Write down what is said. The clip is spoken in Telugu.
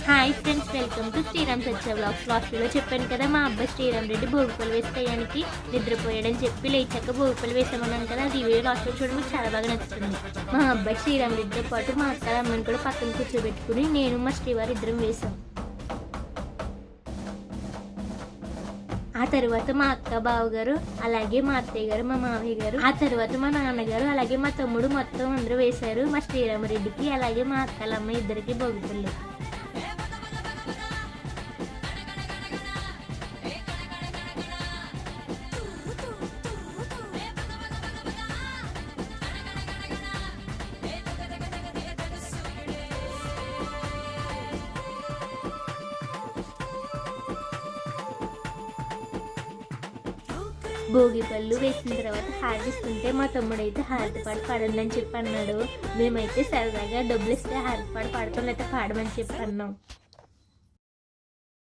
Hi friends, welcome to Sriram Satya vlogs. లాస్ట్లో చెప్పాను కదా, మా అబ్బాయి శ్రీరామ్ రెడ్డి భోగిపల్లి వేసే టయానికి నిద్రపోయాడని చెప్పి లేచాక భోగిపల్లి వేసామన్నాను కదా. అది వీడియో లాస్ట్లో చూడడం మీకు చాలా బాగా నచ్చుతుంది. మా అబ్బాయి శ్రీరామ్ రెడ్డితో పాటు మా అక్క అమ్మని కూడా పక్కన కూర్చోబెట్టుకుని నేను మా శ్రీవారి ఇద్దరం వేసాం. ఆ తర్వాత మా అక్క బావగారు, అలాగే మా అత్తయ్య గారు, మా మామయ్య గారు, ఆ తర్వాత మా నాన్నగారు, అలాగే మా తమ్ముడు మొత్తం అందరూ వేశారు మా శ్రీరామరెడ్డికి, అలాగే మా అక్కలమ్మ ఇద్దరికి భోగిపల్లి. భోగిపళ్ళు వేసిన తర్వాత హారతిస్తుంటే మా తమ్ముడైతే హారతి పాడు పాడండి అని చెప్పి అన్నాడు. మేమైతే సరదాగా డబ్బులు ఇస్తే హారతి పాడు పాడతాం, లేకపోతే పాడమని చెప్పి అన్నాం.